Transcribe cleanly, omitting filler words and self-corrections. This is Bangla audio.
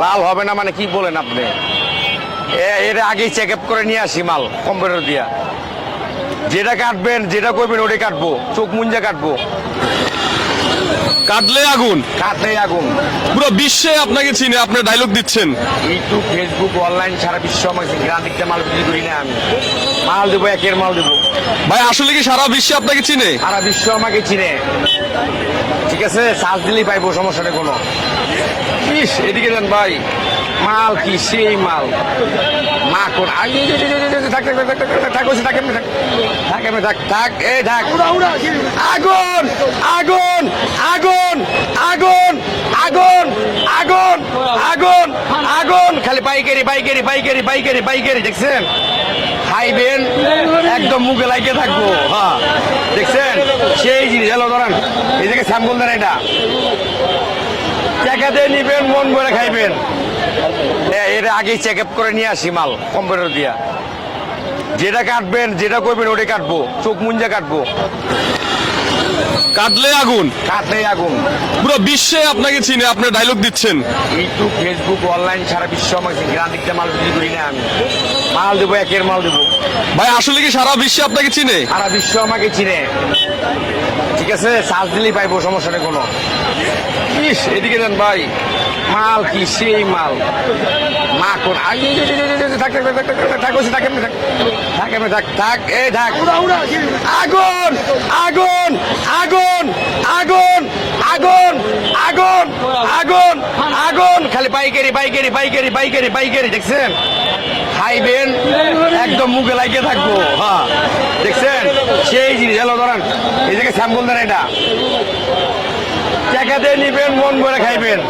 লাল হবে না মানে কি বলেন আপনি? এর আগেই চেক আপ করে নিয়ে আসি মাল কম্পিউটার দিয়া। যেটা কাটবেন, যেটা করবেন ওটাই কাটবো, চোখ মুঞ্জা কাটবো। কাটলে আগুন, কাটলেই আগুন। পুরো বিশ্বে আপনাকে চিনে, আপনার ডায়লগ দিচ্ছেন। ইউটিউব, ফেসবুক, অনলাইন সারা বিশ্ব আমাকে গ্রাম দিকটা মাল বিক্রি করি না আমি। মাল দেবো, একের মাল দেবো। ভাই আসলে কি সারা বিশ্বে আপনাকে চিনে? সারা বিশ্ব আমাকে চিনে। ঠিক আছে, সার্চ দিলেই পাইবো, সমস্যা নেই কোনো। ইস, এদিকে দেন ভাই, মাল কি সেই মাল। মা কোন থাক থাক থাক থাক থাক থাক থাক থাক থাক এই থাক। আগুন আগুন আগুন আগুন আগুন আগুন আগুন আগুন, খালি পাইকারি পাইকারি পাইকারি পাইকারি পাইকারি। দেখছেন, খাইবেন একদম মুখে লাগিয়ে থাকবো। হ্যাঁ দেখছেন, সেই জিনিস। এলো ধরেন, এই থেকে স্যাম্পল দেন, এটা টাকা দিয়ে নিবেন, মন ভরে খাইবেন। এর আগেই চেক আপ করে নিয়ে আসি মাল কম্পিউটার দিয়া। যেটা কাটবেন, যেটা করবেন ওটাই কাটবো, চোখ মুঞ্জা কাটবো। কাটলে আগুন, কাটলেই আগুন। পুরো বিশ্বে আপনাকে চিনে, আপনার ডায়লগ দিচ্ছেন। ইউটিউব, ফেসবুক, অনলাইন সারা বিশ্ব আমাকে গ্রাম দিকটা মাল বিক্রি করি না আমি। মাল দেবো, একের মাল দেবো। ভাই আসলে কি সারা বিশ্বে আপনাকে চিনে? সারা বিশ্ব আমাকে চিনে। ঠিক আছে, সার্চ দিলেই পাইবো, সমস্যা নেই কোনো। ইস, এদিকে দেন ভাই, মাল কি সেই মাল। মা কোন থাক থাক থাক থাক থাক থাক থাক থাক থাক এই থাক। আগুন আগুন আগুন আগুন আগুন আগুন আগুন আগুন, খালি পাইকারি পাইকারি পাইকারি পাইকারি পাইকারি। দেখছেন, খাইবেন একদম মুখে লাগিয়ে থাকবো। হ্যাঁ দেখছেন, সেই জিনিস। এলো ধরেন, এই থেকে স্যাম্পল দেন, এটা টাকা দিয়ে নিবেন, মন ভরে খাইবেন।